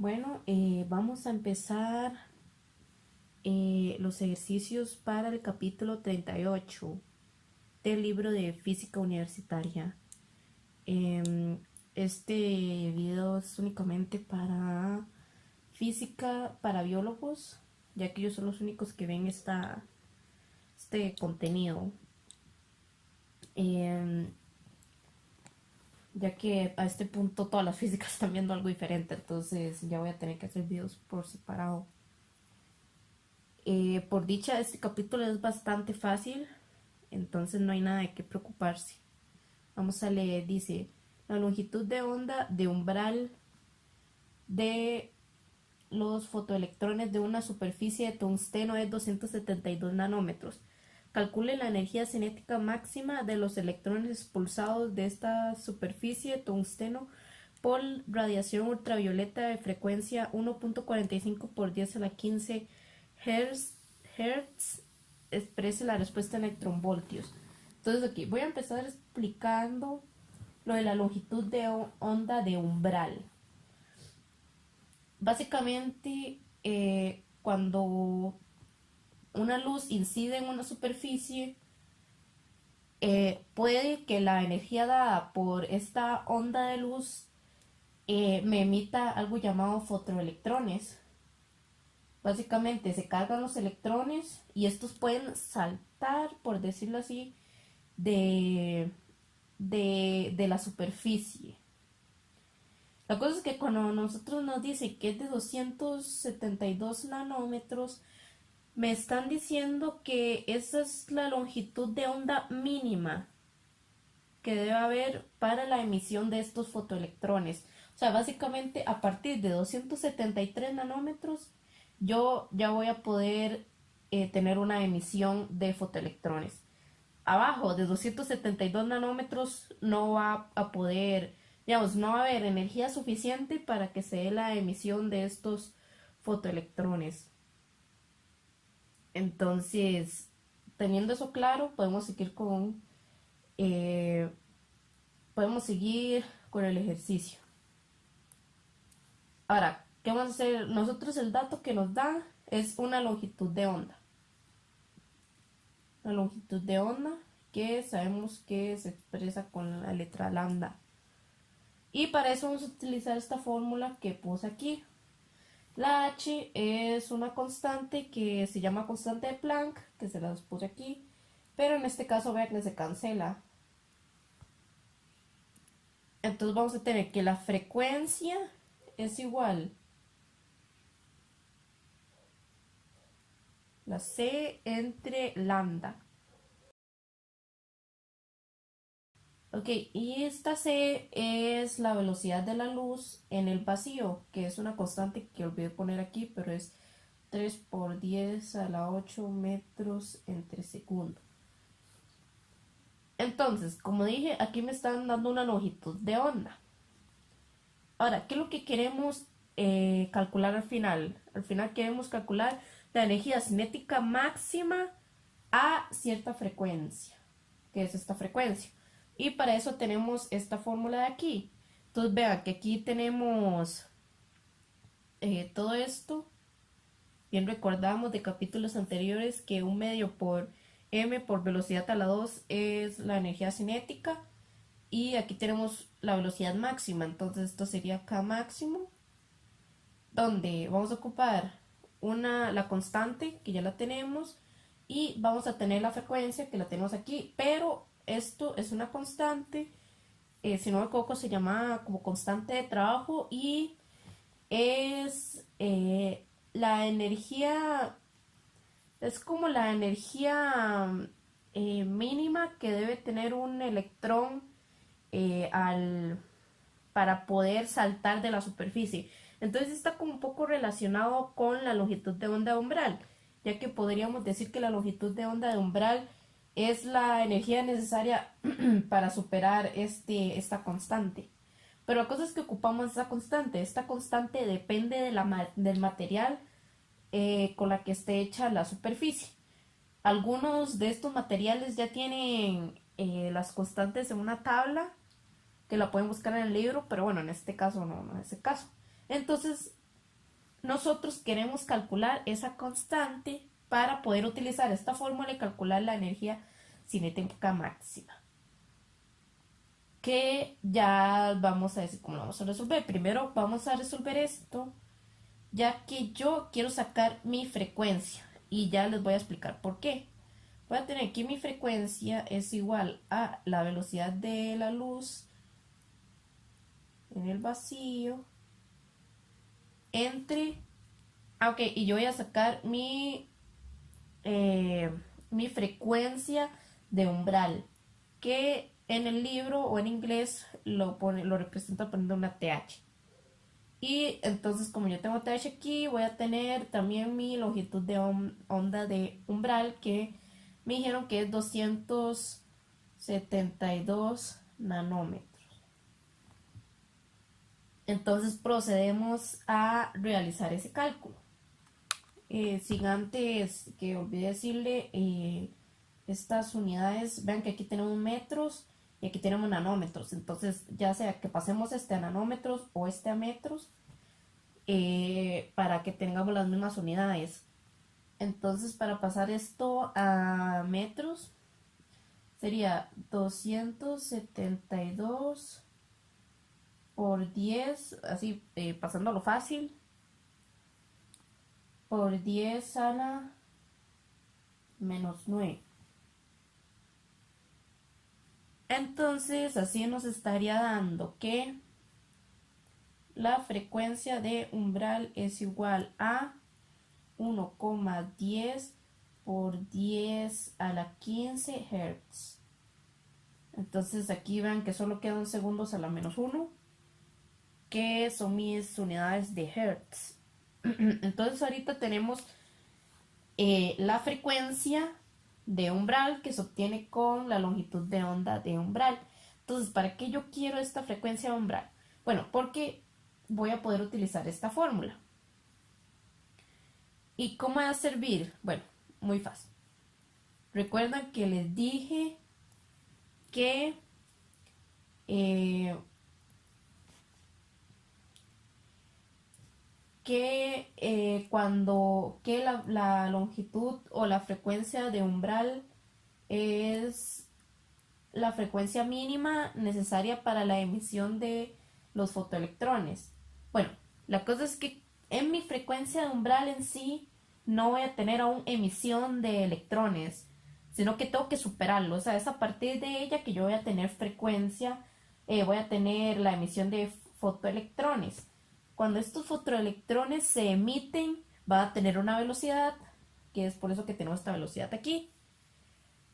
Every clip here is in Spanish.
Bueno, vamos a empezar los ejercicios para el capítulo 38 del libro de física universitaria. Em, este video es únicamente para física, para biólogos, ya que ellos son los únicos que ven este contenido. Em, ya que a este punto todas las físicas están viendo algo diferente, entonces ya voy a tener que hacer videos por separado. Por dicha, este capítulo es bastante fácil, entonces no hay nada de qué preocuparse. Vamos a leer, dice, la longitud de onda de umbral de los fotoelectrones de una superficie de tungsteno es 272 nanómetros. Calcule la energía cinética máxima de los electrones expulsados de esta superficie de tungsteno por radiación ultravioleta de frecuencia 1.45 por 10 a la 15 Hz. Exprese la respuesta en electronvoltios. Entonces aquí voy a empezar explicando lo de la longitud de onda de umbral. Básicamente, cuando una luz incide en una superficie, puede que la energía dada por esta onda de luz me emita algo llamado fotoelectrones. Básicamente se cargan los electrones y estos pueden saltar, por decirlo así, de la superficie. La cosa es que cuando nosotros nos dicen que es de 272 nanómetros, me están diciendo que esa es la longitud de onda mínima que debe haber para la emisión de estos fotoelectrones. O sea, básicamente a partir de 273 nanómetros yo ya voy a poder tener una emisión de fotoelectrones. Abajo de 272 nanómetros no va a poder, digamos, no va a haber energía suficiente para que se dé la emisión de estos fotoelectrones. Entonces, teniendo eso claro, eh, podemos seguir con el ejercicio. Ahora, ¿qué vamos a hacer? Nosotros el dato que nos da es una longitud de onda. La longitud de onda que sabemos que se expresa con la letra lambda. Y para eso vamos a utilizar esta fórmula que puse aquí. La h es una constante que se llama constante de Planck, que se las puse aquí, pero en este caso vean que se cancela. Entonces vamos a tener que la frecuencia es igual la c entre lambda. Ok, y esta c es la velocidad de la luz en el vacío, que es una constante que olvidé poner aquí, pero es 3 por 10 a la 8 metros entre segundo. Entonces, como dije, aquí me están dando una longitud de onda. Ahora, ¿qué es lo que queremos calcular al final? Al final queremos calcular la energía cinética máxima a cierta frecuencia, que es esta frecuencia. Y para eso tenemos esta fórmula de aquí. Entonces vean que aquí tenemos todo esto. Bien recordamos de capítulos anteriores que 1 medio por m por velocidad a la 2 es la energía cinética. Y aquí tenemos la velocidad máxima. Entonces esto sería k máximo, donde vamos a ocupar la constante, que ya la tenemos, y vamos a tener la frecuencia, que la tenemos aquí, pero esto es una constante, si no me equivoco se llama como constante de trabajo, y es la energía, es como la energía mínima que debe tener un electrón eh, al, para poder saltar de la superficie. Entonces está como un poco relacionado con la longitud de onda de umbral, ya que podríamos decir que la longitud de onda de umbral es la energía necesaria para superar esta constante. Pero la cosa es que ocupamos esta constante. Esta constante depende del material con la que esté hecha la superficie. Algunos de estos materiales ya tienen las constantes en una tabla que la pueden buscar en el libro, pero bueno, en este caso no es el caso. Entonces, nosotros queremos calcular esa constante para poder utilizar esta fórmula y calcular la energía cinética máxima. Que ya vamos a decir cómo lo vamos a resolver. Primero vamos a resolver esto, ya que yo quiero sacar mi frecuencia y ya les voy a explicar por qué. Voy a tener que mi frecuencia es igual a la velocidad de la luz en el vacío entre... ok, y yo voy a sacar mi frecuencia de umbral, que en el libro o en inglés lo representa poniendo una TH. Y entonces, como yo tengo TH aquí, voy a tener también mi longitud de onda de umbral, que me dijeron que es 272 nanómetros. Entonces procedemos a realizar ese cálculo. Sin antes que olvidé decirle, estas unidades, vean que aquí tenemos metros y aquí tenemos nanómetros. Entonces, ya sea que pasemos este a nanómetros o este a metros, para que tengamos las mismas unidades. Entonces, para pasar esto a metros, sería 272 por 10, así pasándolo fácil, por 10 a la menos 9. Entonces, así nos estaría dando que la frecuencia de umbral es igual a 1,10 por 10 a la 15 Hz. Entonces aquí vean que solo quedan segundos a la menos 1, que son mis unidades de Hertz. Entonces ahorita tenemos la frecuencia de umbral que se obtiene con la longitud de onda de umbral. Entonces, ¿para qué yo quiero esta frecuencia de umbral? Bueno, porque voy a poder utilizar esta fórmula. ¿Y cómo va a servir? Bueno, muy fácil. Recuerdan que les dije que cuando la longitud o la frecuencia de umbral es la frecuencia mínima necesaria para la emisión de los fotoelectrones. Bueno, la cosa es que en mi frecuencia de umbral en sí no voy a tener aún emisión de electrones, sino que tengo que superarlo. O sea, es a partir de ella que yo voy a tener frecuencia, voy a tener la emisión de fotoelectrones. Cuando estos fotoelectrones se emiten, va a tener una velocidad, que es por eso que tenemos esta velocidad aquí.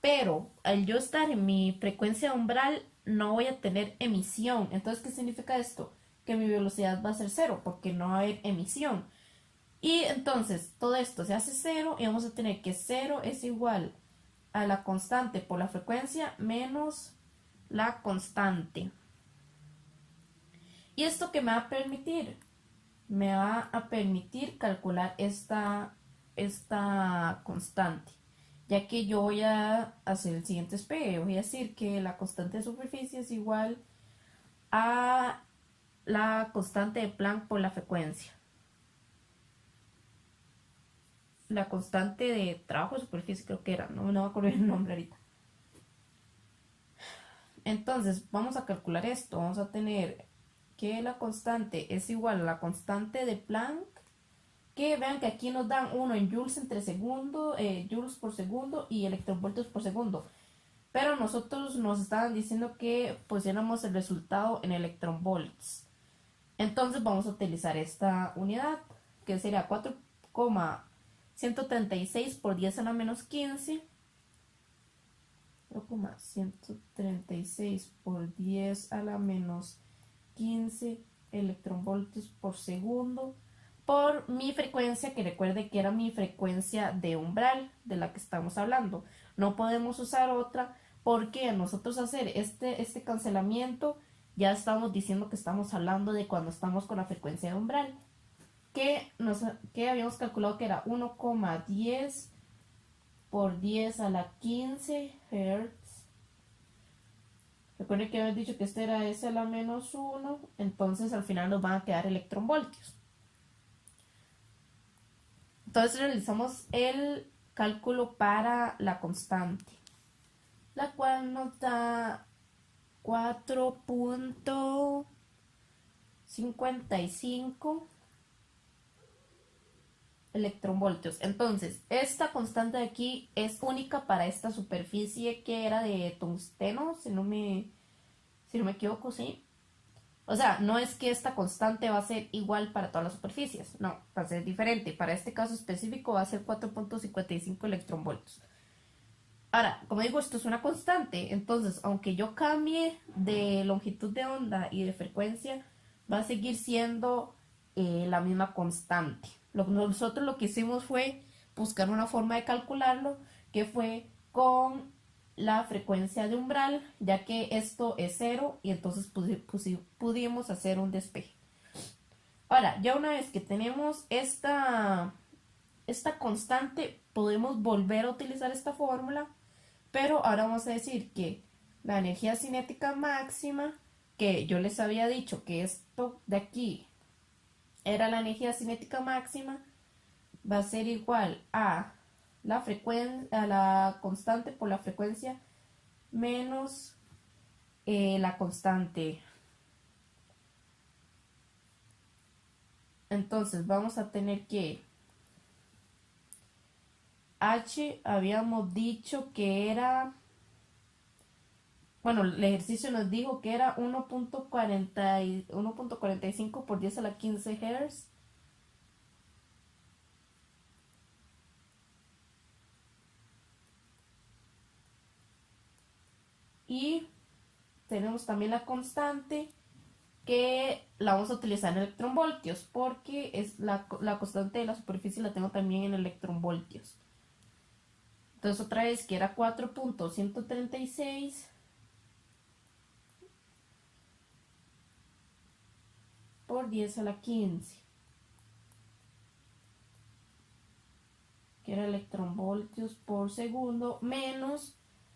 Pero al yo estar en mi frecuencia umbral, no voy a tener emisión. Entonces, ¿qué significa esto? Que mi velocidad va a ser cero, porque no va a haber emisión. Y entonces, todo esto se hace cero y vamos a tener que cero es igual a la constante por la frecuencia menos la constante. ¿Y esto qué me va a permitir? Me va a permitir calcular esta constante, ya que yo voy a hacer el siguiente despegue. Voy a decir que la constante de superficie es igual a la constante de Planck por la frecuencia. La constante de trabajo de superficie creo que era, no me acuerdo el nombre ahorita. Entonces vamos a calcular esto. Vamos a tener que la constante es igual a la constante de Planck, que vean que aquí nos dan 1 en joules entre segundo, joules por segundo y electronvoltios por segundo. Pero nosotros nos estaban diciendo que pusiéramos el resultado en electronvolts. Entonces vamos a utilizar esta unidad, que sería 4,136 por 10 a la menos 15. 4,136 por 10 a la menos 15 electronvoltios por segundo por mi frecuencia, que recuerde que era mi frecuencia de umbral de la que estamos hablando. No podemos usar otra porque a nosotros hacer este cancelamiento ya estamos diciendo que estamos hablando de cuando estamos con la frecuencia de umbral, que habíamos calculado que era 1,10 por 10 a la 15 Hz. Recuerden que habíamos dicho que este era S a la menos 1, entonces al final nos van a quedar electronvoltios. Entonces realizamos el cálculo para la constante, la cual nos da 4.55 electronvoltios. Entonces, esta constante de aquí es única para esta superficie que era de tungsteno, si no me equivoco, sí. O sea, no es que esta constante va a ser igual para todas las superficies, no, va a ser diferente. Para este caso específico va a ser 4.55 electronvoltios. Ahora, como digo, esto es una constante, entonces, aunque yo cambie de longitud de onda y de frecuencia, va a seguir siendo la misma constante. Nosotros lo que hicimos fue buscar una forma de calcularlo, que fue con la frecuencia de umbral, ya que esto es cero, y entonces pudimos hacer un despeje. Ahora, ya una vez que tenemos esta constante, podemos volver a utilizar esta fórmula, pero ahora vamos a decir que la energía cinética máxima, que yo les había dicho que esto de aquí era la energía cinética máxima, va a ser igual a la constante por la frecuencia menos la constante. Entonces vamos a tener que H habíamos dicho que era, bueno, el ejercicio nos dijo que era 1.45 por 10 a la 15 Hz. Y tenemos también la constante que la vamos a utilizar en electronvoltios porque es la constante de la superficie la tengo también en electronvoltios. Entonces otra vez que era 4.136 por 10 a la 15, que era electronvoltios por segundo, menos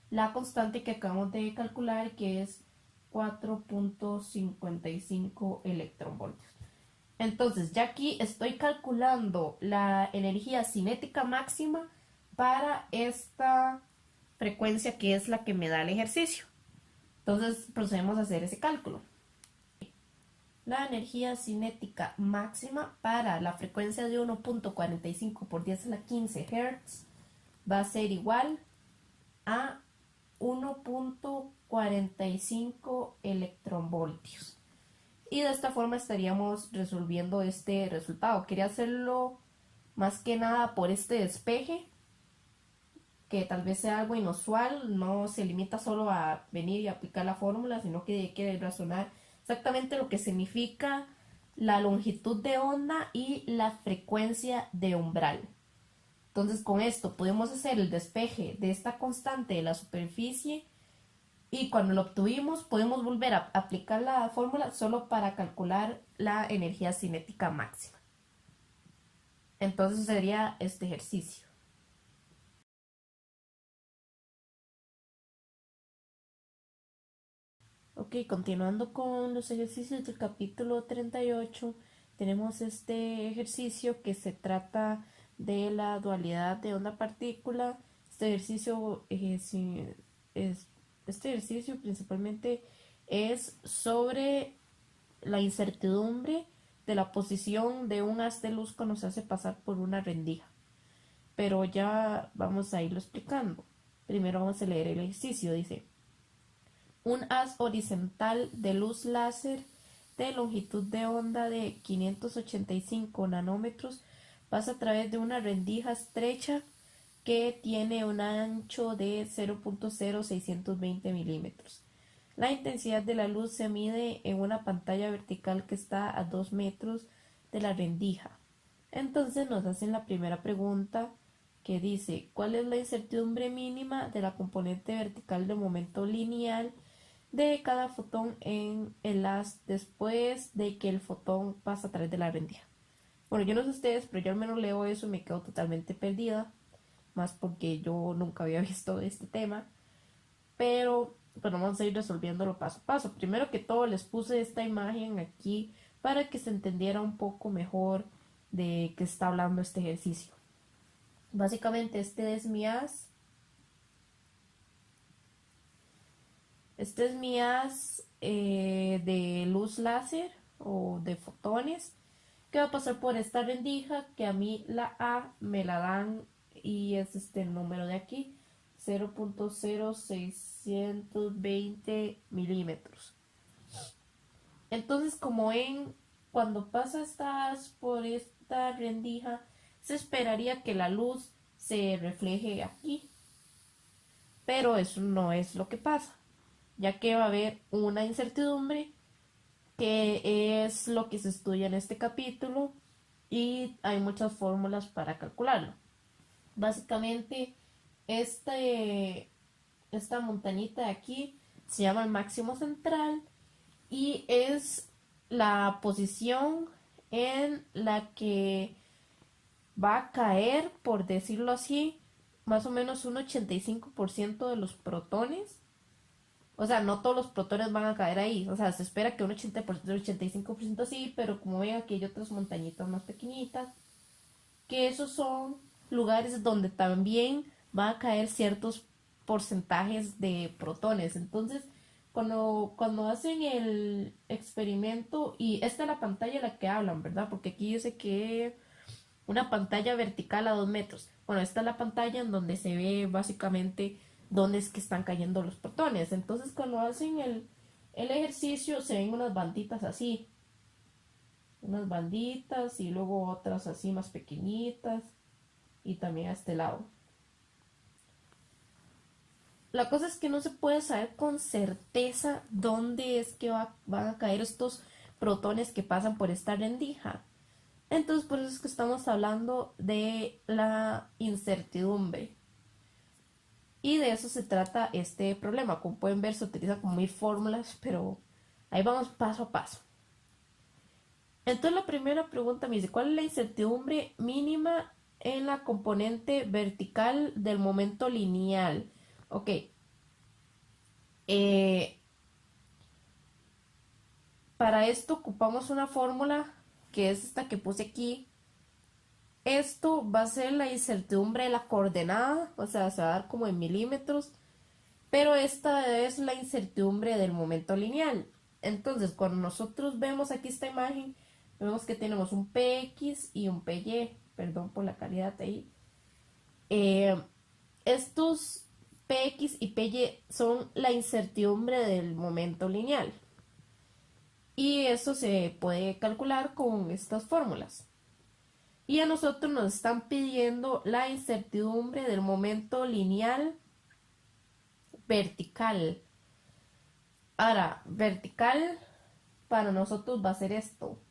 la constante que acabamos de calcular, que es 4.55 electronvoltios. Entonces, ya aquí estoy calculando la energía cinética máxima para esta frecuencia que es la que me da el ejercicio. Entonces, procedemos a hacer ese cálculo. La energía cinética máxima para la frecuencia de 1.45 por 10 a la 15 Hz va a ser igual a 1.45 electronvoltios. Y de esta forma estaríamos resolviendo este resultado. Quería hacerlo más que nada por este despeje, que tal vez sea algo inusual, no se limita solo a venir y aplicar la fórmula, sino que hay que razonar exactamente lo que significa la longitud de onda y la frecuencia de umbral. Entonces, con esto podemos hacer el despeje de esta constante de la superficie, y cuando lo obtuvimos podemos volver a aplicar la fórmula solo para calcular la energía cinética máxima. Entonces sería este ejercicio. Ok, continuando con los ejercicios del capítulo 38, tenemos este ejercicio que se trata de la dualidad de onda-partícula. Este ejercicio principalmente es sobre la incertidumbre de la posición de un haz de luz cuando se hace pasar por una rendija. Pero ya vamos a irlo explicando. Primero vamos a leer el ejercicio. Dice: un haz horizontal de luz láser de longitud de onda de 585 nanómetros pasa a través de una rendija estrecha que tiene un ancho de 0.0620 milímetros. La intensidad de la luz se mide en una pantalla vertical que está a 2 metros de la rendija. Entonces nos hacen la primera pregunta, que dice: ¿cuál es la incertidumbre mínima de la componente vertical de momento lineal de cada fotón en el haz después de que el fotón pasa a través de la rendija? Bueno, yo no sé ustedes, pero yo al menos leo eso y me quedo totalmente perdida, más porque yo nunca había visto este tema. Pero vamos a ir resolviéndolo paso a paso. Primero que todo, les puse esta imagen aquí para que se entendiera un poco mejor de qué está hablando este ejercicio. Básicamente este es mi haz. Este es mi haz de luz láser o de fotones que va a pasar por esta rendija que a mí la A me la dan y es este número de aquí, 0.0620 milímetros. Entonces, como ven, cuando pasa estas por esta rendija, se esperaría que la luz se refleje aquí, pero eso no es lo que pasa, ya que va a haber una incertidumbre que es lo que se estudia en este capítulo y hay muchas fórmulas para calcularlo. Básicamente, esta montañita de aquí se llama el máximo central y es la posición en la que va a caer, por decirlo así, más o menos un 85% de los protones. O sea, no todos los protones van a caer ahí. O sea, se espera que un 80%, 85% sí, pero como ven aquí hay otras montañitas más pequeñitas, que esos son lugares donde también van a caer ciertos porcentajes de protones. Entonces, cuando hacen el experimento, y esta es la pantalla de la que hablan, ¿verdad? Porque aquí dice que una pantalla vertical a 2 metros. Bueno, esta es la pantalla en donde se ve básicamente dónde es que están cayendo los protones. Entonces, cuando hacen el ejercicio, se ven unas banditas así, unas banditas y luego otras así más pequeñitas y también a este lado. La cosa es que no se puede saber con certeza dónde es que van a caer estos protones que pasan por esta rendija. Entonces, por eso es que estamos hablando de la incertidumbre. Y de eso se trata este problema. Como pueden ver, se utilizan como mil fórmulas, pero ahí vamos paso a paso. Entonces, la primera pregunta me dice, ¿cuál es la incertidumbre mínima en la componente vertical del momento lineal? Ok. Eh, para esto ocupamos una fórmula que es esta que puse aquí. Esto va a ser la incertidumbre de la coordenada, o sea, se va a dar como en milímetros, pero esta es la incertidumbre del momento lineal. Entonces, cuando nosotros vemos aquí esta imagen, vemos que tenemos un PX y un PY, perdón por la calidad ahí. Estos PX y PY son la incertidumbre del momento lineal. Y eso se puede calcular con estas fórmulas. Y a nosotros nos están pidiendo la incertidumbre del momento lineal vertical. Ahora, vertical para nosotros va a ser esto,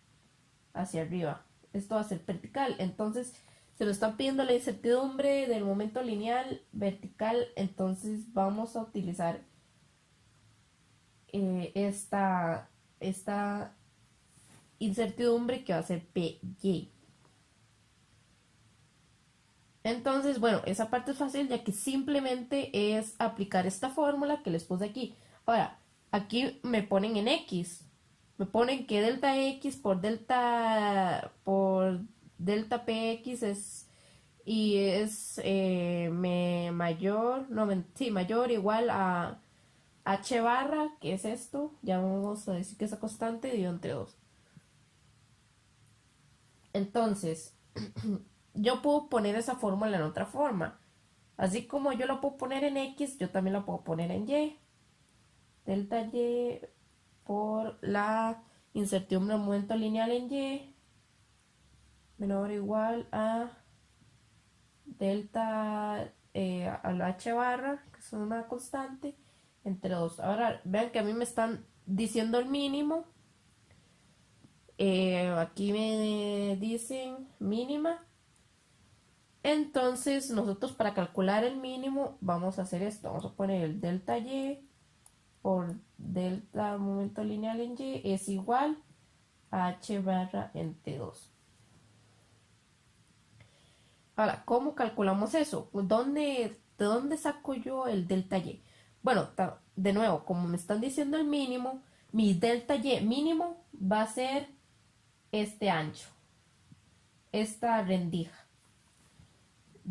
hacia arriba. Esto va a ser vertical. Entonces, se nos están pidiendo la incertidumbre del momento lineal vertical. Entonces, vamos a utilizar esta incertidumbre que va a ser PY. Entonces, bueno, esa parte es fácil ya que simplemente es aplicar esta fórmula que les puse aquí. Ahora, aquí me ponen en X. Me ponen que delta X por delta PX es mayor, no, sí, mayor o igual a H barra, que es esto. Ya vamos a decir que esa constante dividido entre 2. Entonces, yo puedo poner esa fórmula en otra forma. Así como yo la puedo poner en X, yo también la puedo poner en Y. Delta Y por la incertidumbre del momento lineal en Y menor o igual a delta a la H barra, que es una constante, entre 2. Ahora, vean que a mí me están diciendo el mínimo. Aquí me dicen mínima. Entonces, nosotros para calcular el mínimo vamos a hacer esto. Vamos a poner el delta Y por delta momento lineal en Y es igual a H barra entre 2. Ahora, ¿cómo calculamos eso? ¿De dónde saco yo el delta Y? Bueno, de nuevo, como me están diciendo el mínimo, mi delta Y mínimo va a ser este ancho, esta rendija.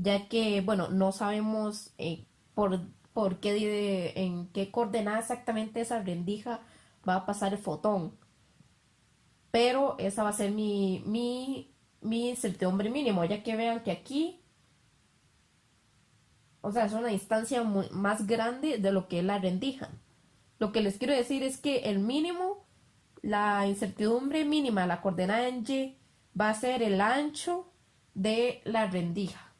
ya que, bueno, no sabemos por qué, en qué coordenada exactamente esa rendija va a pasar el fotón, pero esa va a ser mi incertidumbre mínimo, ya que vean que aquí, o sea, es una distancia más grande de lo que es la rendija. Lo que les quiero decir es que el mínimo, la incertidumbre mínima, la coordenada en Y, va a ser el ancho de la rendija,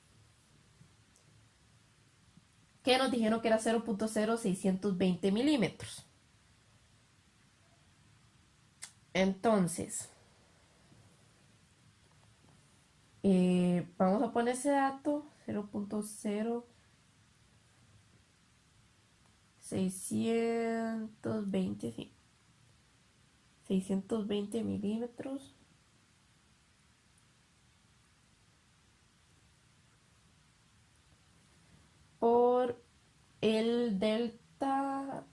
que nos dijeron que era 0.0620 milímetros. Entonces, vamos a poner ese dato, 0.0620, sí, 620 milímetros por el delta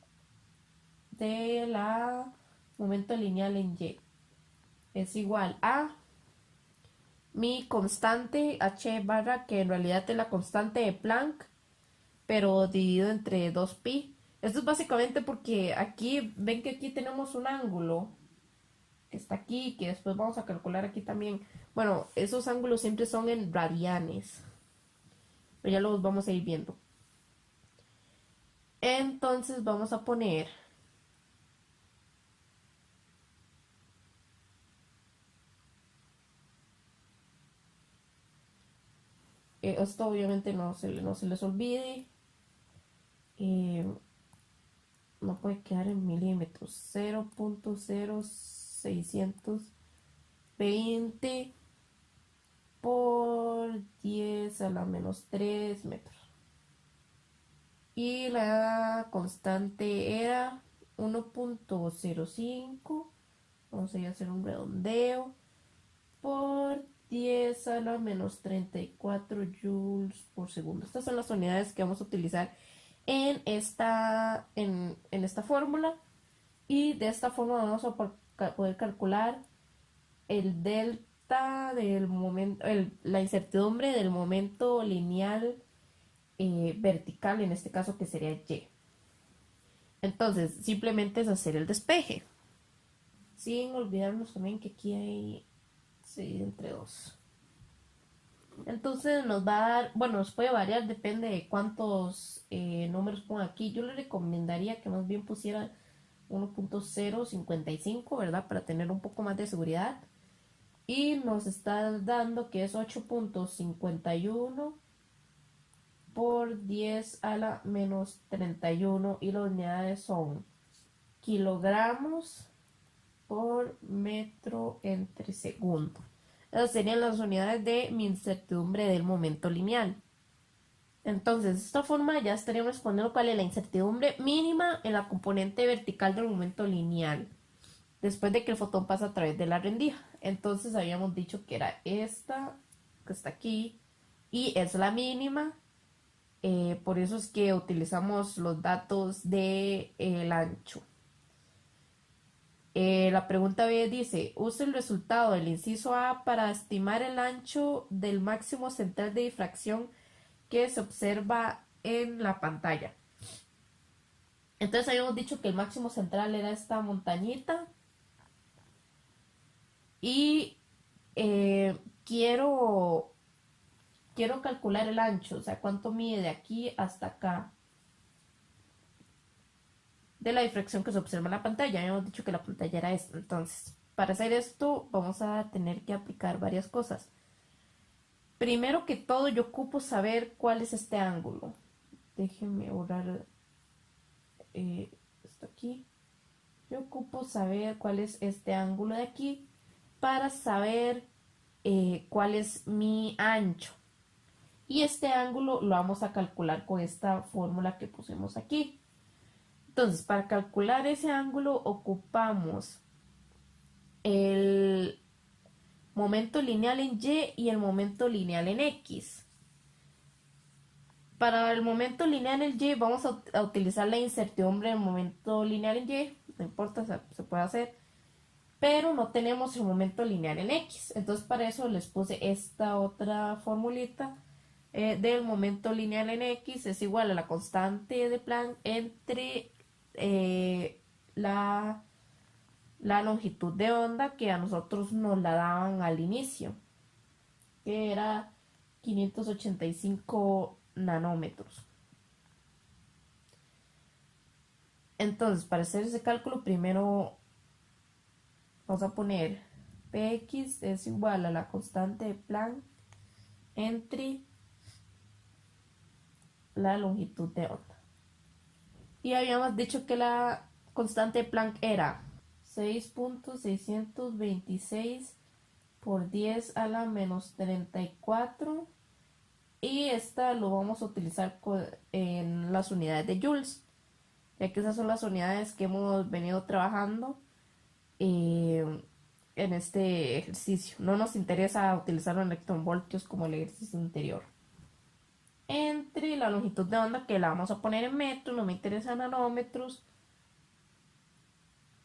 de la momento lineal en Y. Es igual a mi constante h barra, que en realidad es la constante de Planck, pero dividido entre 2pi. Esto es básicamente porque aquí, ven que aquí tenemos un ángulo que está aquí, que después vamos a calcular aquí también. Bueno, esos ángulos siempre son en radianes, pero ya los vamos a ir viendo. Entonces vamos a poner esto obviamente no se les olvide. eh, no puede quedar en milímetros, 0.0620 por 10 a la menos 3 metros. Y la constante era 1.05, vamos a ir a hacer un redondeo, por 10 a la menos 34 joules por segundo. Estas son las unidades que vamos a utilizar en esta fórmula, y de esta forma vamos a poder calcular el delta del momento, la incertidumbre del momento lineal vertical, en este caso que sería Y. Entonces simplemente es hacer el despeje, sin olvidarnos también que aquí hay 6 entre 2. Entonces nos va a dar, bueno, nos puede variar, depende de cuántos números ponga aquí. Yo le recomendaría que más bien pusiera 1.055, ¿verdad? Para tener un poco más de seguridad. Y nos está dando que es 8.51 por 10 a la menos 31, y las unidades son kilogramos por metro entre segundo. Esas serían las unidades de mi incertidumbre del momento lineal. Entonces, de esta forma ya estaríamos respondiendo cuál es la incertidumbre mínima en la componente vertical del momento lineal, después de que el fotón pasa a través de la rendija. Entonces habíamos dicho que era esta, que está aquí, y es la mínima. Por eso es que utilizamos los datos del ancho. La pregunta B dice, use el resultado del inciso A para estimar el ancho del máximo central de difracción que se observa en la pantalla. Entonces habíamos dicho que el máximo central era esta montañita, y quiero calcular el ancho, o sea, cuánto mide de aquí hasta acá de la difracción que se observa en la pantalla. Habíamos dicho que la pantalla era esta. Entonces, para hacer esto vamos a tener que aplicar varias cosas. Primero que todo, yo ocupo saber cuál es este ángulo. Déjenme borrar esto aquí. Yo ocupo saber cuál es este ángulo de aquí para saber cuál es mi ancho. Y este ángulo lo vamos a calcular con esta fórmula que pusimos aquí. Entonces, para calcular ese ángulo ocupamos el momento lineal en Y y el momento lineal en X. Para el momento lineal en Y vamos a utilizar la incertidumbre del momento lineal en Y, no importa, se puede hacer, pero no tenemos el momento lineal en X. Entonces para eso les puse esta otra formulita del momento lineal en X es igual a la constante de Planck entre la longitud de onda que a nosotros nos la daban al inicio, que era 585 nanómetros. Entonces, para hacer ese cálculo, primero vamos a poner Px es igual a la constante de Planck entre la longitud de onda. Y habíamos dicho que la constante de Planck era 6.626 por 10 a la menos 34, y esta lo vamos a utilizar en las unidades de joules, ya que esas son las unidades que hemos venido trabajando en este ejercicio. No nos interesa utilizar en electronvoltios como el ejercicio anterior. Entre la longitud de onda, que la vamos a poner en metros, no me interesa nanómetros,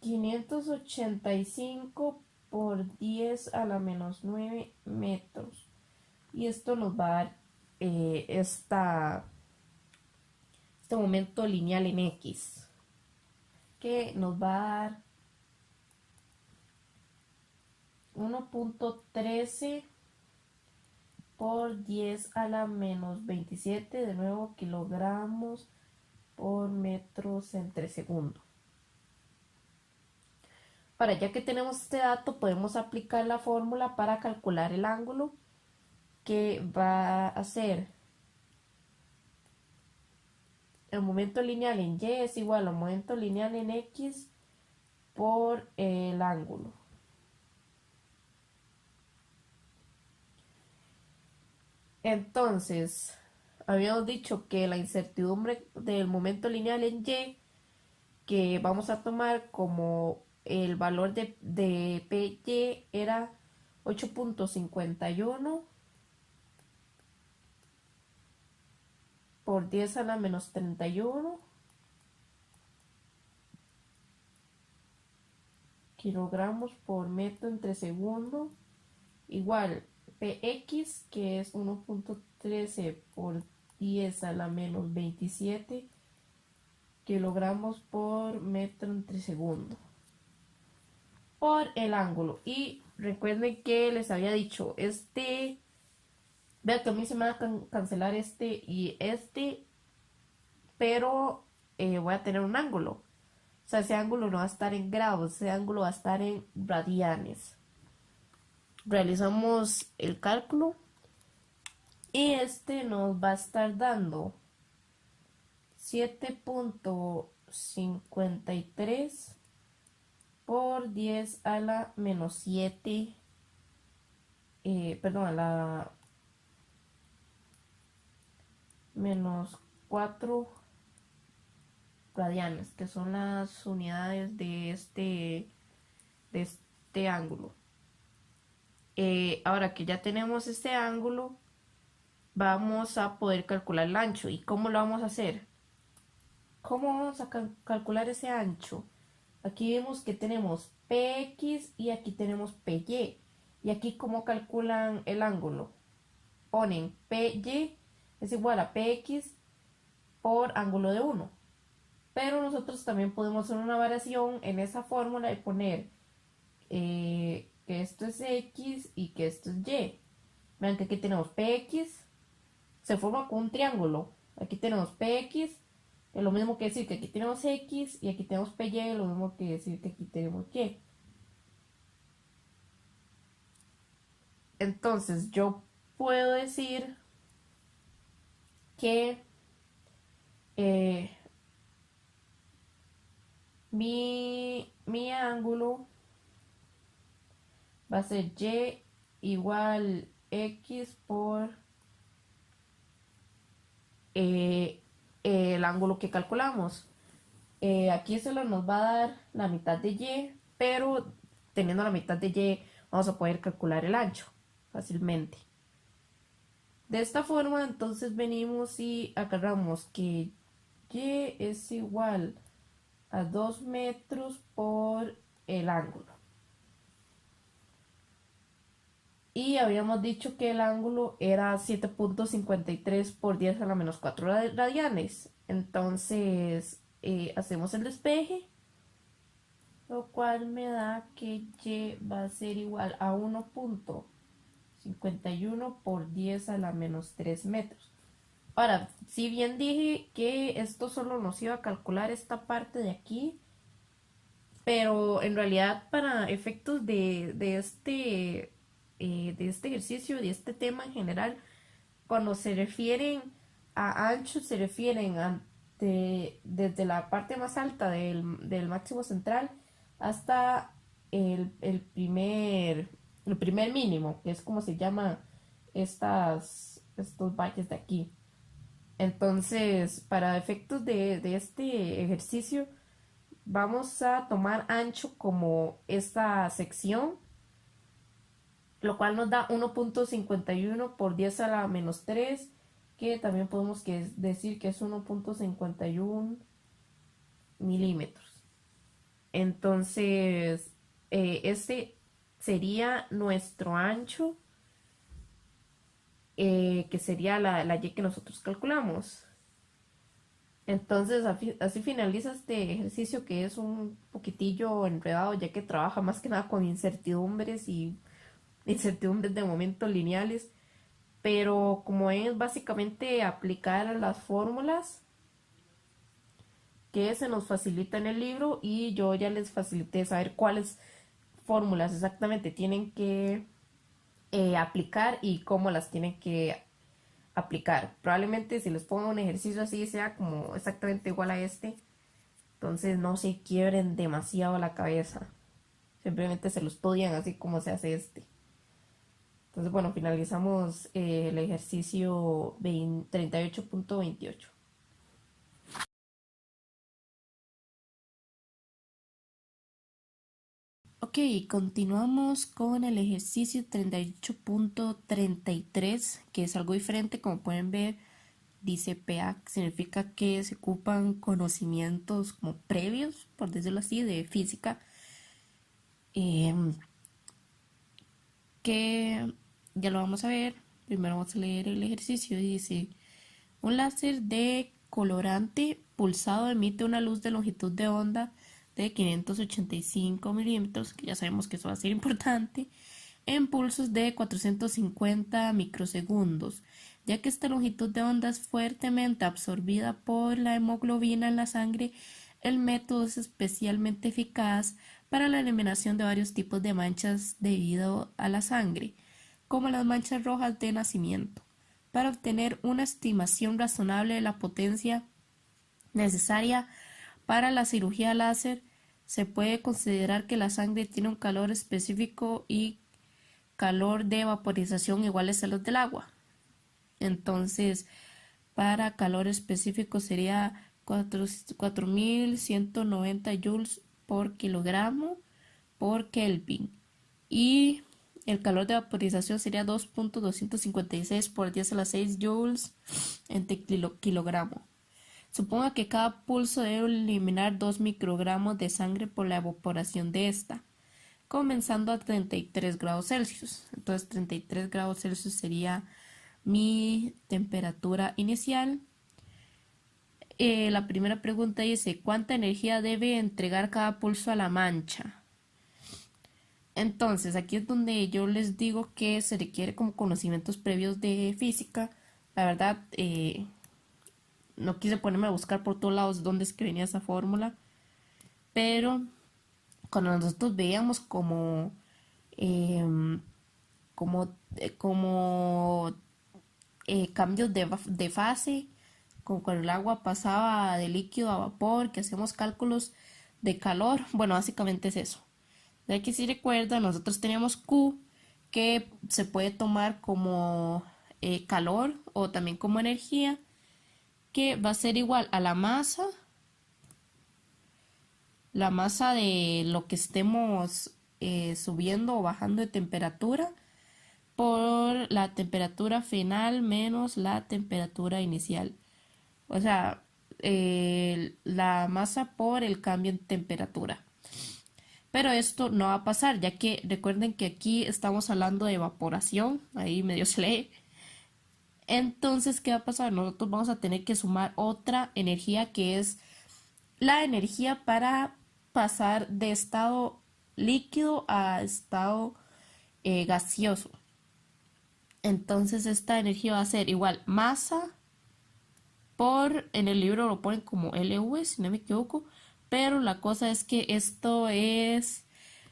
585 por 10 a la menos 9 metros. Y esto nos va a dar este momento lineal en X, que nos va a dar 1.13 por 10 a la menos 27, de nuevo kilogramos por metros entre segundo. Ahora, ya que tenemos este dato, podemos aplicar la fórmula para calcular el ángulo, que va a ser el momento lineal en Y es igual al momento lineal en X por el ángulo. Entonces, habíamos dicho que la incertidumbre del momento lineal en Y, que vamos a tomar como el valor de PY, era 8.51 por 10 a la menos 31 kilogramos por metro entre segundo, igual Px, que es 1.13 por 10 a la menos 27 kilogramos por metro entre segundo, por el ángulo. Y recuerden que les había dicho, vean que a mí se me va a cancelar este y este, pero voy a tener un ángulo. O sea, ese ángulo no va a estar en grados, ese ángulo va a estar en radianes. Realizamos el cálculo y este nos va a estar dando 7.53 por 10 a la menos 7, perdón, a la menos 4 radianes, que son las unidades de este ángulo. Ahora que ya tenemos este ángulo, vamos a poder calcular el ancho. ¿Y cómo lo vamos a hacer? ¿Cómo vamos a calcular ese ancho? Aquí vemos que tenemos Px y aquí tenemos Py. Y aquí, ¿cómo calculan el ángulo? Ponen Py es igual a Px por ángulo de 1. Pero nosotros también podemos hacer una variación en esa fórmula y poner que esto es X y que esto es Y. Vean que aquí tenemos Px, se forma con un triángulo. Aquí tenemos Px, es lo mismo que decir que aquí tenemos X, y aquí tenemos Py, es lo mismo que decir que aquí tenemos Y. Entonces yo puedo decir que mi ángulo va a ser Y igual X por el ángulo que calculamos. Aquí solo nos va a dar la mitad de Y, pero teniendo la mitad de Y vamos a poder calcular el ancho fácilmente. De esta forma, entonces venimos y agarramos que Y es igual a 2 metros por el ángulo. Y habíamos dicho que el ángulo era 7.53 por 10 a la menos 4 radianes. Entonces hacemos el despeje, lo cual me da que Y va a ser igual a 1.51 por 10 a la menos 3 metros. Ahora, si bien dije que esto solo nos iba a calcular esta parte de aquí, pero en realidad para efectos de este ejercicio, de este tema en general, cuando se refieren a ancho, se refieren desde la parte más alta del máximo central hasta el primer mínimo, que es como se llama estos valles de aquí. Entonces, para efectos de este ejercicio, vamos a tomar ancho como esta sección, lo cual nos da 1.51 por 10 a la menos 3, que también podemos decir que es 1.51 milímetros. Entonces, este sería nuestro ancho, que sería la Y que nosotros calculamos. Entonces, así finaliza este ejercicio, que es un poquitillo enredado, ya que trabaja más que nada con incertidumbres y incertidumbres de momentos lineales, pero como es básicamente aplicar las fórmulas que se nos facilita en el libro, y yo ya les facilité saber cuáles fórmulas exactamente tienen que aplicar y cómo las tienen que aplicar. Probablemente si les pongo un ejercicio así sea como exactamente igual a este, entonces no se quiebren demasiado la cabeza, simplemente se lo estudian así como se hace este. Entonces, bueno, finalizamos el ejercicio 38.28. Ok, continuamos con el ejercicio 38.33, que es algo diferente. Como pueden ver, dice PA, que significa que se ocupan conocimientos como previos, por decirlo así, de física, que ya lo vamos a ver. Primero vamos a leer el ejercicio. Dice: un láser de colorante pulsado emite una luz de longitud de onda de 585 milímetros, que ya sabemos que eso va a ser importante, en pulsos de 450 microsegundos. Ya que esta longitud de onda es fuertemente absorbida por la hemoglobina en la sangre, el método es especialmente eficaz para la eliminación de varios tipos de manchas debido a la sangre, como las manchas rojas de nacimiento. Para obtener una estimación razonable de la potencia necesaria para la cirugía láser, se puede considerar que la sangre tiene un calor específico y calor de vaporización iguales a los del agua. Entonces, para calor específico sería 4190 joules por kilogramo por Kelvin. Y el calor de vaporización sería 2.256 por 10 a la 6 joules entre kilogramo. Suponga que cada pulso debe eliminar 2 microgramos de sangre por la evaporación de esta, comenzando a 33 grados Celsius. Entonces 33 grados Celsius sería mi temperatura inicial. La primera pregunta dice: ¿cuánta energía debe entregar cada pulso a la mancha? Entonces, aquí es donde yo les digo que se requiere como conocimientos previos de física. La verdad, no quise ponerme a buscar por todos lados dónde es que venía esa fórmula, pero cuando nosotros veíamos em, como cambios de fase, como cuando el agua pasaba de líquido a vapor, que hacemos cálculos de calor, bueno, básicamente es eso. Ya que si recuerdan, nosotros teníamos Q, que se puede tomar como calor o también como energía, que va a ser igual a la masa de lo que estemos subiendo o bajando de temperatura, por la temperatura final menos la temperatura inicial. O sea, la masa por el cambio en temperatura. Pero esto no va a pasar, ya que recuerden que aquí estamos hablando de evaporación, ahí medio se lee. Entonces, ¿qué va a pasar? Nosotros vamos a tener que sumar otra energía que es la energía para pasar de estado líquido a estado gaseoso. Entonces, esta energía va a ser igual masa por, en el libro lo ponen como LV, si no me equivoco, pero la cosa es que esto es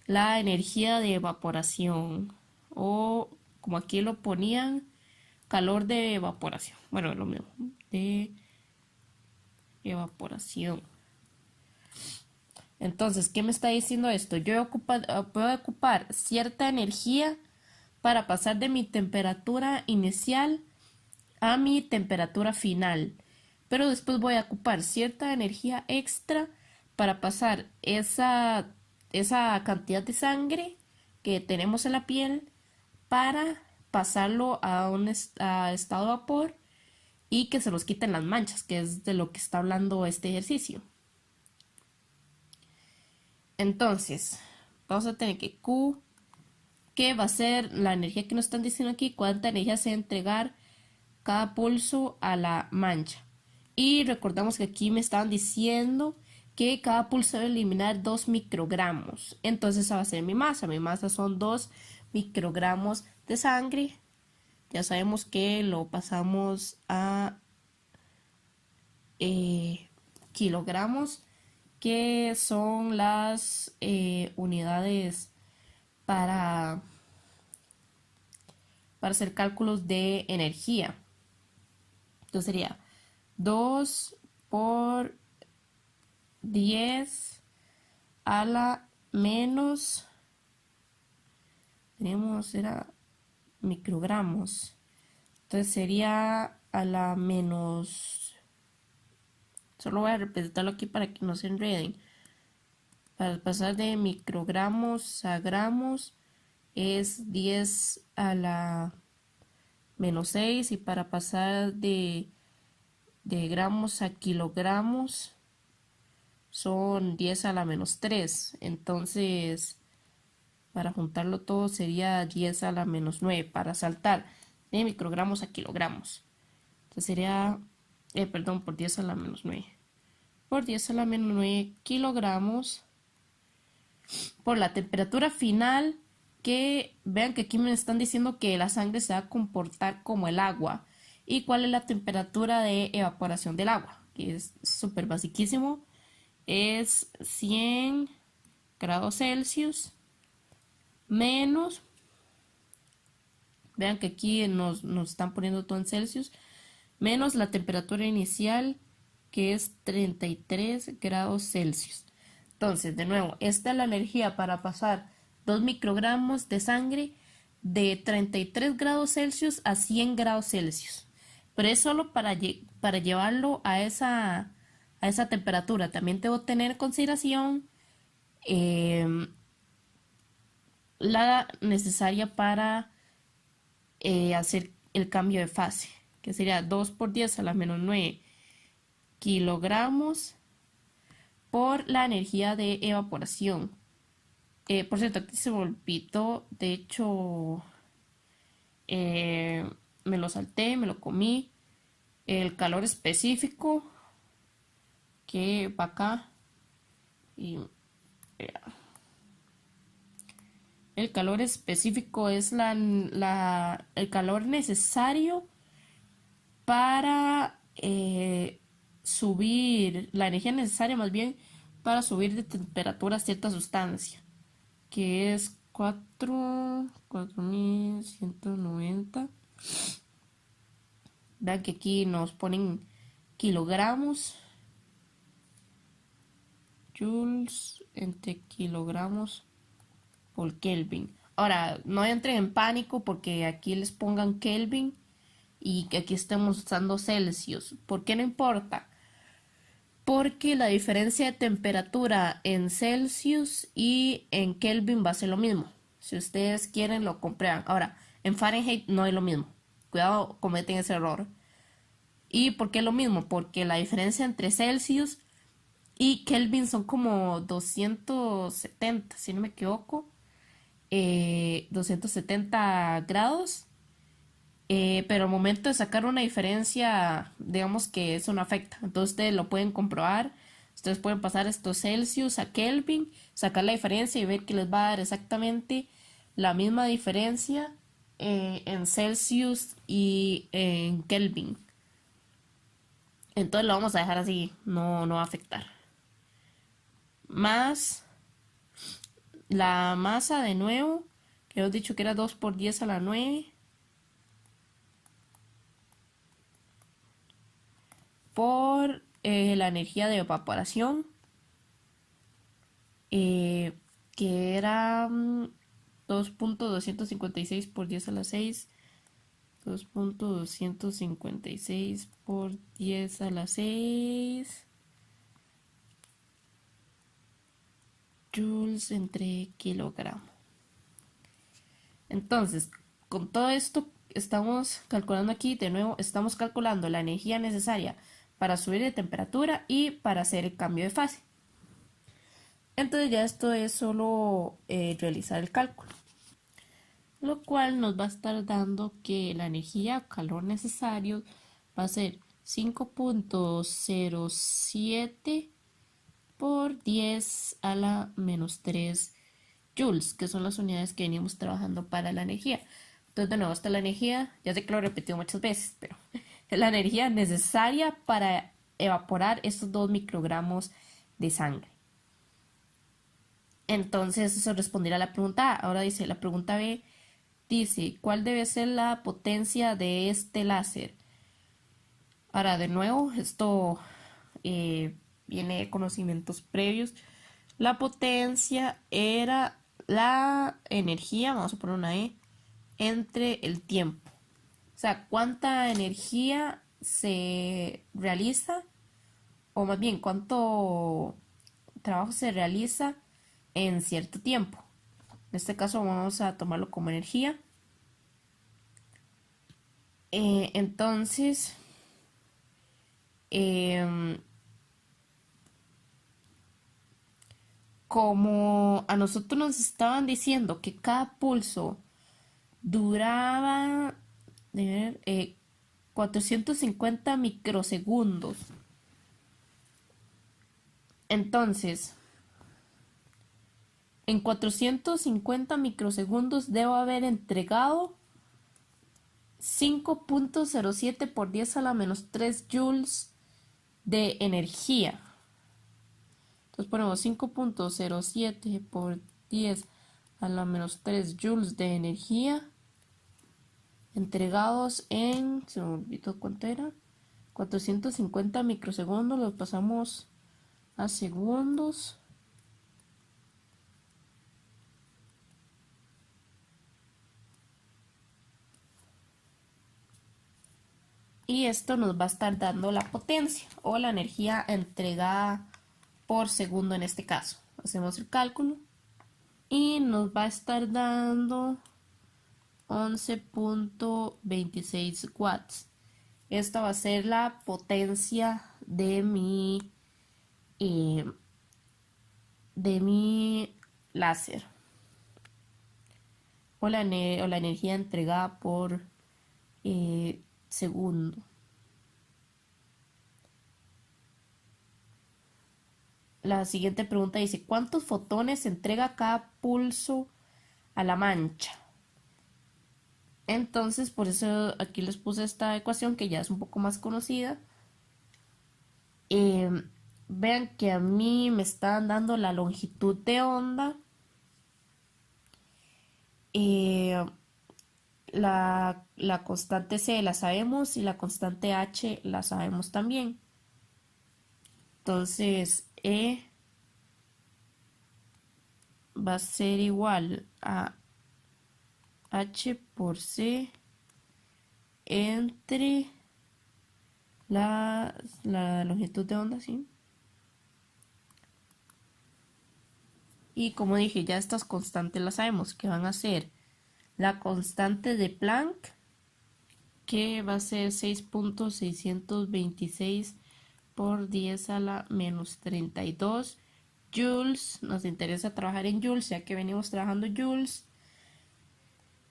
la energía de evaporación, o como aquí lo ponían, calor de evaporación. Bueno, es lo mismo, de evaporación. Entonces, ¿qué me está diciendo esto? Yo puedo ocupar cierta energía para pasar de mi temperatura inicial a mi temperatura final, pero después voy a ocupar cierta energía extra para pasar esa cantidad de sangre que tenemos en la piel para pasarlo a a estado de vapor y que se nos quiten las manchas, que es de lo que está hablando este ejercicio. Entonces, vamos a tener que Q, que va a ser la energía que nos están diciendo aquí, cuánta energía se va a entregar cada pulso a la mancha. Y recordamos que aquí me estaban diciendo que cada pulso debe eliminar 2 microgramos. Entonces esa va a ser mi masa. Mi masa son 2 microgramos de sangre. Ya sabemos que lo pasamos a kilogramos, que son las unidades para hacer cálculos de energía. Entonces sería 2 por 10 a la menos, tenemos, era microgramos. Entonces sería a la menos, solo voy a representarlo aquí para que no se enreden. Para pasar de microgramos a gramos es 10 a la menos 6, y para pasar de gramos a kilogramos son 10 a la menos 3. Entonces, para juntarlo todo sería 10 a la menos 9 para saltar de microgramos a kilogramos. Entonces sería, perdón, por 10 a la menos 9. Por 10 a la menos 9 kilogramos por la temperatura final, que vean que aquí me están diciendo que la sangre se va a comportar como el agua. ¿Y cuál es la temperatura de evaporación del agua? Que es súper basiquísimo. Es 100 grados Celsius menos, vean que aquí nos están poniendo todo en Celsius, menos la temperatura inicial, que es 33 grados Celsius. Entonces, de nuevo, esta es la energía para pasar 2 microgramos de sangre de 33 grados Celsius a 100 grados Celsius. Pero es solo para llevarlo a esa temperatura. También debo tener en consideración la necesaria para hacer el cambio de fase, que sería 2 por 10 a la menos 9 kilogramos por la energía de evaporación. Por cierto, aquí se me olvidó, de hecho, me lo salté, me lo comí. El calor específico que va acá. Y el calor específico es el calor necesario para subir, la energía necesaria más bien para subir de temperatura cierta sustancia, que es 4190. Vean que aquí nos ponen kilogramos, joules entre kilogramos por Kelvin. Ahora, no entren en pánico porque aquí les pongan Kelvin y que aquí estemos usando Celsius. ¿Por qué no importa? Porque la diferencia de temperatura en Celsius y en Kelvin va a ser lo mismo. Si ustedes quieren, lo comprueban. Ahora, en Fahrenheit no es lo mismo. Cuidado, cometen ese error. ¿Y por qué es lo mismo? Porque la diferencia entre Celsius Y Kelvin son como 270, si no me equivoco. 270 grados. Pero al momento de sacar una diferencia, digamos que eso no afecta. Entonces ustedes lo pueden comprobar. Ustedes pueden pasar estos Celsius a Kelvin, sacar la diferencia y ver que les va a dar exactamente la misma diferencia en Celsius y en Kelvin. Entonces lo vamos a dejar así, no va a afectar. Más la masa de nuevo, que hemos dicho que era 2 por 10 a la 9, por la energía de evaporación, que era 2.256 por 10 a la 6, 2.256 por 10 a la 6 joules entre kilogramo. Entonces, con todo esto estamos calculando aquí, de nuevo, estamos calculando la energía necesaria para subir de temperatura y para hacer el cambio de fase. Entonces ya esto es solo realizar el cálculo, lo cual nos va a estar dando que la energía o calor necesario va a ser 5.07 por 10 a la menos 3 joules, que son las unidades que venimos trabajando para la energía. Entonces, de nuevo, está la energía, ya sé que lo he repetido muchas veces, pero es la energía necesaria para evaporar estos 2 microgramos de sangre. Entonces, eso responderá a la pregunta A. Ahora dice, la pregunta B dice, ¿cuál debe ser la potencia de este láser? Ahora, de nuevo, esto viene de conocimientos previos. La potencia era la energía, vamos a poner una E, entre el tiempo. O sea, cuánta energía se realiza, o más bien, cuánto trabajo se realiza en cierto tiempo. En este caso vamos a tomarlo como energía. Entonces, como a nosotros nos estaban diciendo que cada pulso duraba 450 microsegundos. Entonces, en 450 microsegundos debo haber entregado 5.07 por 10 a la menos 3 joules de energía. Entonces ponemos 5.07 por 10 a la menos 3 joules de energía entregados en, se me olvidó cuánto era, 450 microsegundos, los pasamos a segundos. Y esto nos va a estar dando la potencia o la energía entregada por segundo en este caso. Hacemos el cálculo y nos va a estar dando 11.26 watts. Esta va a ser la potencia de mi láser o la energía entregada por segundo. La siguiente pregunta dice, ¿cuántos fotones entrega cada pulso a la mancha? Entonces, por eso aquí les puse esta ecuación que ya es un poco más conocida. Vean que a mí me están dando la longitud de onda. La constante C la sabemos y la constante H la sabemos también. Entonces, E va a ser igual a H por C entre la longitud de onda, ¿sí? Y como dije, ya estas constantes las sabemos, que van a ser la constante de Planck, que va a ser 6.626 por 10 a la menos 32 joules. Nos interesa trabajar en joules ya que venimos trabajando joules.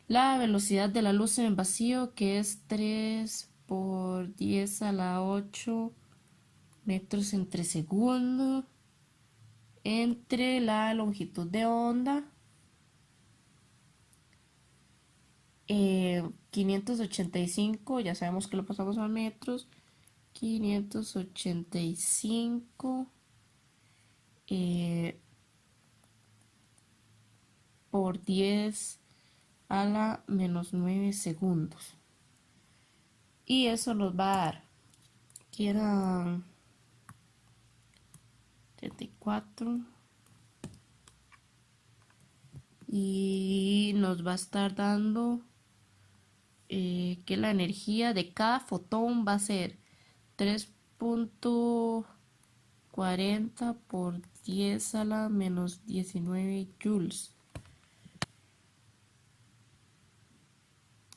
La velocidad de la luz en el vacío, que es 3 por 10 a la 8 metros entre segundo, entre la longitud de onda, 585, ya sabemos que lo pasamos a metros, 585 por 10 a la menos 9 segundos. Y eso nos va a dar, que eran 34. Y nos va a estar dando que la energía de cada fotón va a ser 3.40 por 10 a la menos 19 joules.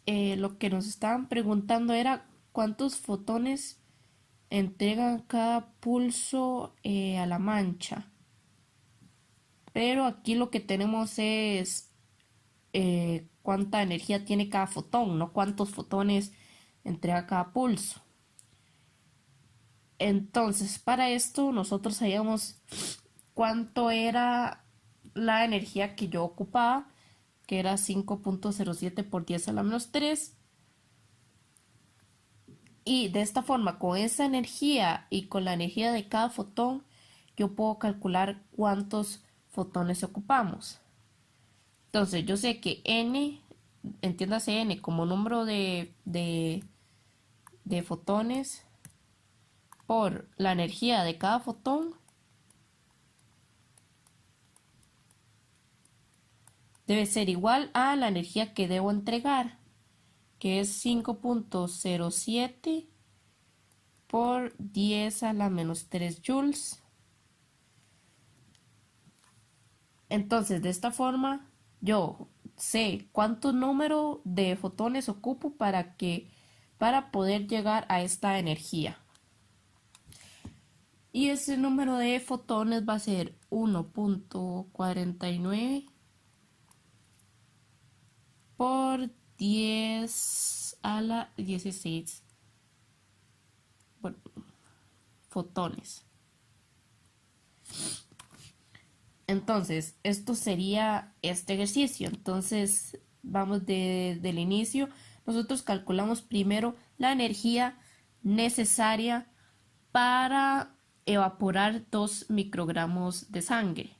Lo que nos estaban preguntando era cuántos fotones entregan cada pulso a la mancha. Pero aquí lo que tenemos es cuánta energía tiene cada fotón, no cuántos fotones entrega cada pulso. Entonces, para esto nosotros sabíamos cuánto era la energía que yo ocupaba, que era 5.07 por 10 a la menos 3. Y de esta forma, con esa energía y con la energía de cada fotón, yo puedo calcular cuántos fotones ocupamos. Entonces, yo sé que n, entiéndase n como número de fotones por la energía de cada fotón debe ser igual a la energía que debo entregar, que es 5.07 por 10 a la menos 3 joules. Entonces, de esta forma, yo sé cuánto número de fotones ocupo para poder llegar a esta energía. Y ese número de fotones va a ser 1.49 por 10 a la 16 fotones. Entonces, esto sería este ejercicio. Entonces, vamos desde el inicio. Nosotros calculamos primero la energía necesaria para evaporar 2 microgramos de sangre,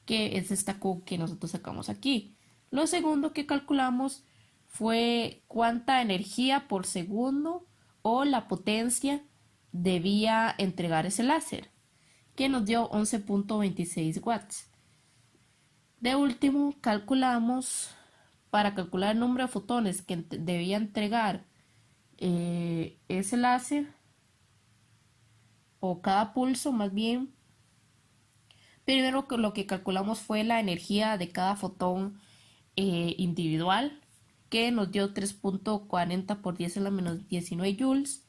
que es esta Q que nosotros sacamos aquí. Lo segundo que calculamos fue cuánta energía por segundo o la potencia debía entregar ese láser, que nos dio 11.26 watts. De último, calculamos, para calcular el número de fotones que debía entregar ese láser, o cada pulso más bien. Primero lo que calculamos fue la energía de cada fotón individual, que nos dio 3.40 por 10 a la menos 19 joules.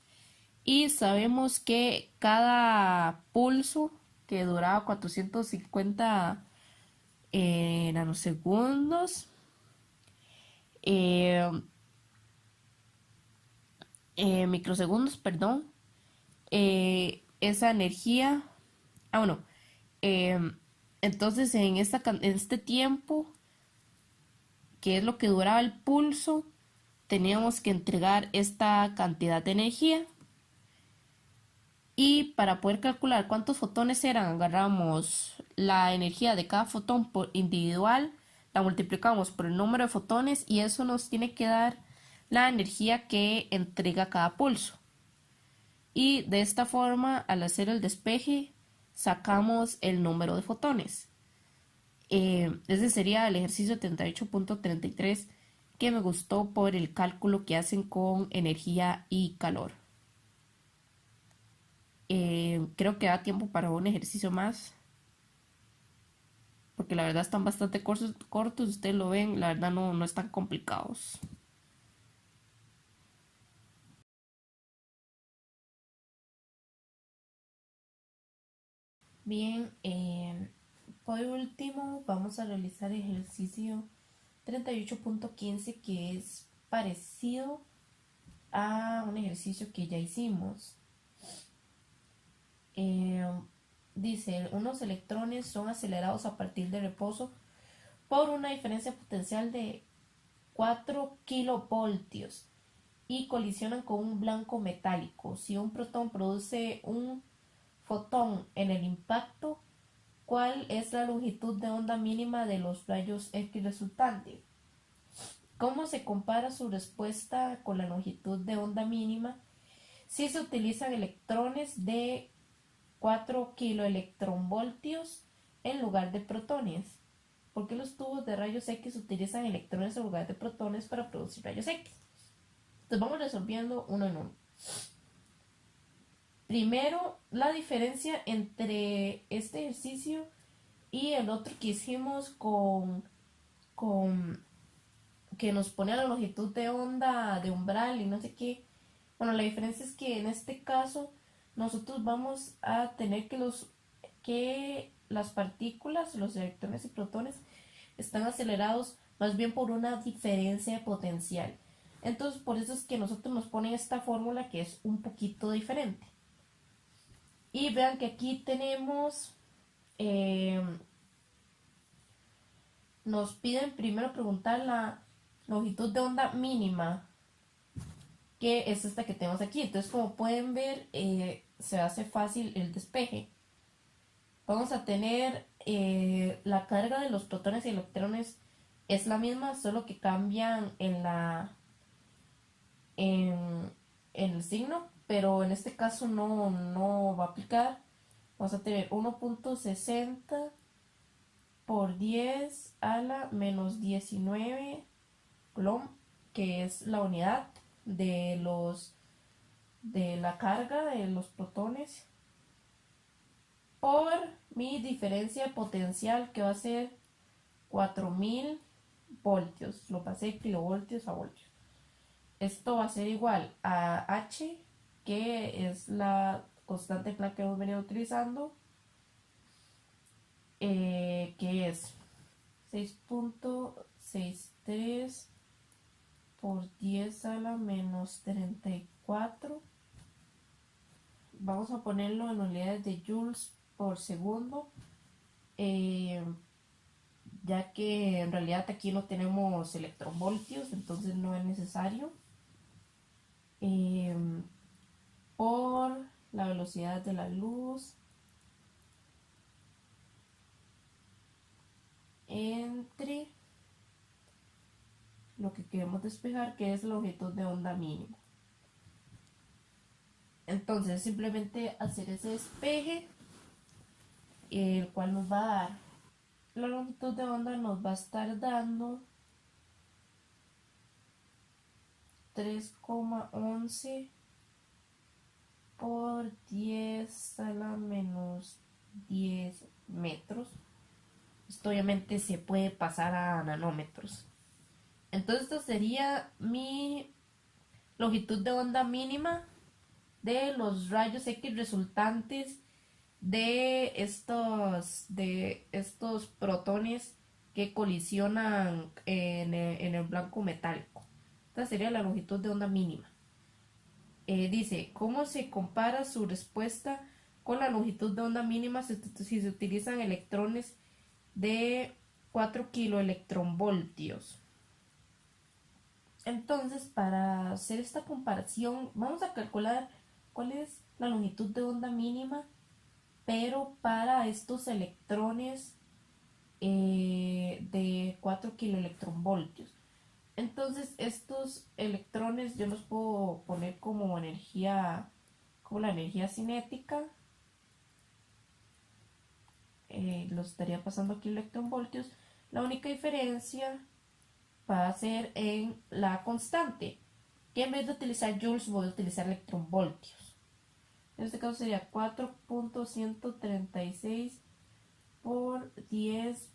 Y sabemos que cada pulso, que duraba 450 nanosegundos, microsegundos, perdón, esa energía, bueno, entonces en este tiempo, que es lo que duraba el pulso, teníamos que entregar esta cantidad de energía. Y para poder calcular cuántos fotones eran, agarramos la energía de cada fotón por individual, la multiplicamos por el número de fotones y eso nos tiene que dar la energía que entrega cada pulso. Y de esta forma, al hacer el despeje, sacamos el número de fotones. Ese sería el ejercicio 38.33, que me gustó por el cálculo que hacen con energía y calor. Creo que da tiempo para un ejercicio más, porque la verdad están bastante cortos, ustedes lo ven, la verdad no están complicados. Bien, por último vamos a realizar el ejercicio 38.15, que es parecido a un ejercicio que ya hicimos. Eh, Dice, unos electrones son acelerados a partir de reposo por una diferencia potencial de 4 kilovoltios y colisionan con un blanco metálico. Si un protón produce un fotón en el impacto, ¿cuál es la longitud de onda mínima de los rayos X resultantes? ¿Cómo se compara su respuesta con la longitud de onda mínima si se utilizan electrones de 4 kiloelectronvoltios en lugar de protones? ¿Por qué los tubos de rayos X utilizan electrones en lugar de protones para producir rayos X? Entonces vamos resolviendo uno en uno. Primero, la diferencia entre este ejercicio y el otro que hicimos con que nos pone a la longitud de onda de umbral y no sé qué. Bueno, la diferencia es que en este caso nosotros vamos a tener que las partículas, los electrones y protones, están acelerados más bien por una diferencia potencial. Entonces, por eso es que nosotros nos ponen esta fórmula que es un poquito diferente. Y vean que aquí tenemos, eh, nos piden primero preguntar la longitud de onda mínima, que es esta que tenemos aquí. Entonces, como pueden ver, se hace fácil el despeje. Vamos a tener la carga de los protones y electrones es la misma, solo que cambian en, en el signo, pero en este caso no va a aplicar. Vamos a tener 1.60 por 10 a la menos 19 coulomb, que es la unidad de la carga de los protones, por mi diferencia potencial, que va a ser 4000 voltios. Lo pasé de kilovoltios a voltios. Esto va a ser igual a H, que es la constante en que hemos venido utilizando, que es 6.63 por 10 a la menos 34. Vamos a ponerlo en unidades de joules por segundo, eh, ya que en realidad aquí no tenemos electronvoltios, entonces no es necesario. Eh, por la velocidad de la luz entre lo que queremos despejar, que es la longitud de onda mínima. Entonces simplemente hacer ese despeje, el cual nos va a dar la longitud de onda, nos va a estar dando 3,11 por 10 a la menos 10 metros. Esto obviamente se puede pasar a nanómetros. Entonces esto sería mi longitud de onda mínima de los rayos X resultantes de estos protones que colisionan en el blanco metálico. Esta sería la longitud de onda mínima. Dice, ¿cómo se compara su respuesta con la longitud de onda mínima si se utilizan electrones de 4 kiloelectronvoltios? Entonces, para hacer esta comparación, vamos a calcular cuál es la longitud de onda mínima, pero para estos electrones de 4 kiloelectronvoltios. Entonces, estos electrones yo los puedo poner como energía, como la energía cinética. Los estaría pasando a kiloelectronvoltios. La única diferencia va a ser en la constante, que en vez de utilizar joules voy a utilizar electronvoltios. En este caso sería 4.136 por 10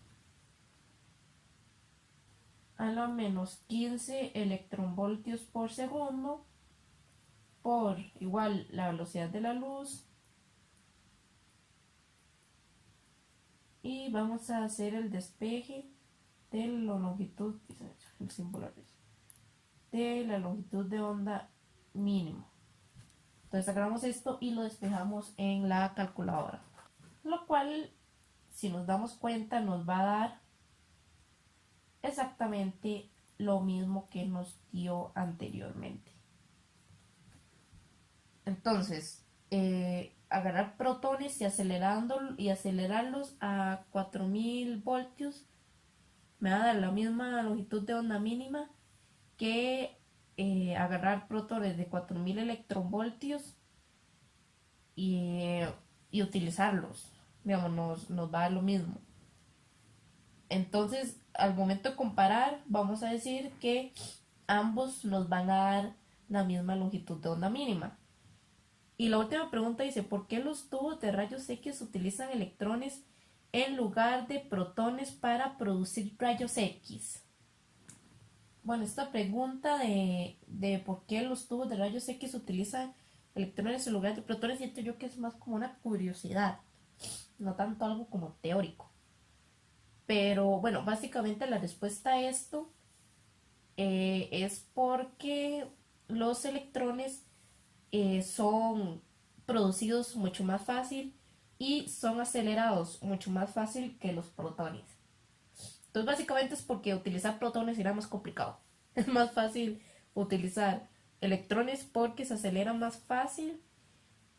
a la menos 15 electronvoltios por segundo, por igual la velocidad de la luz y vamos a hacer el despeje de la longitud, el símbolo de la longitud de onda mínimo. Entonces agarramos esto y lo despejamos en la calculadora, lo cual, si nos damos cuenta, nos va a dar exactamente lo mismo que nos dio anteriormente. Entonces, agarrar protones y acelerarlos a 4000 voltios me va a dar la misma longitud de onda mínima que agarrar protones de 4000 electronvoltios y, y utilizarlos. Digamos, nos va a dar lo mismo. Entonces, al momento de comparar, vamos a decir que ambos nos van a dar la misma longitud de onda mínima. Y la última pregunta dice, ¿por qué los tubos de rayos X utilizan electrones en lugar de protones para producir rayos X? Bueno, esta pregunta de por qué los tubos de rayos X utilizan electrones en lugar de protones, siento yo que es más como una curiosidad, no tanto algo como teórico. Pero bueno, básicamente la respuesta a esto es porque los electrones son producidos mucho más fácil y son acelerados mucho más fácil que los protones. Entonces básicamente es porque utilizar protones era más complicado. Es más fácil utilizar electrones porque se acelera más fácil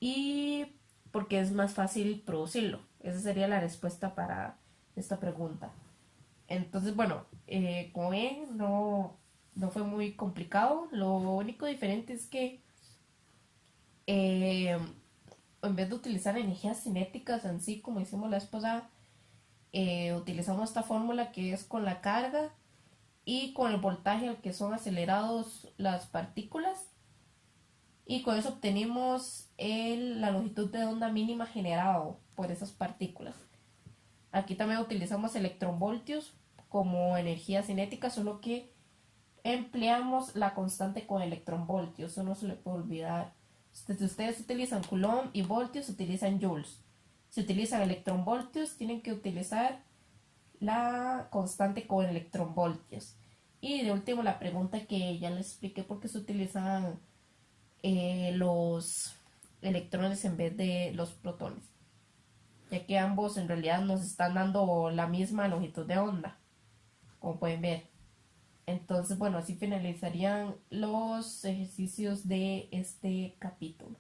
y porque es más fácil producirlo. Esa sería la respuesta para esta pregunta. Entonces, bueno, como ven, no fue muy complicado. Lo único diferente es que eh, en vez de utilizar energías cinéticas en sí, como hicimos la vez pasada, utilizamos esta fórmula que es con la carga y con el voltaje al que son acelerados las partículas. Y con eso obtenemos la longitud de onda mínima generado por esas partículas. Aquí también utilizamos electronvoltios como energía cinética, solo que empleamos la constante con electronvoltios. Eso no se le puede olvidar. Si ustedes utilizan coulomb y voltios, utilizan joules. Si utilizan electronvoltios, tienen que utilizar la constante con electronvoltios. Y de último, la pregunta que ya les expliqué por qué se utilizan los electrones en vez de los protones, ya que ambos en realidad nos están dando la misma longitud de onda, como pueden ver. Entonces, bueno, así finalizarían los ejercicios de este capítulo.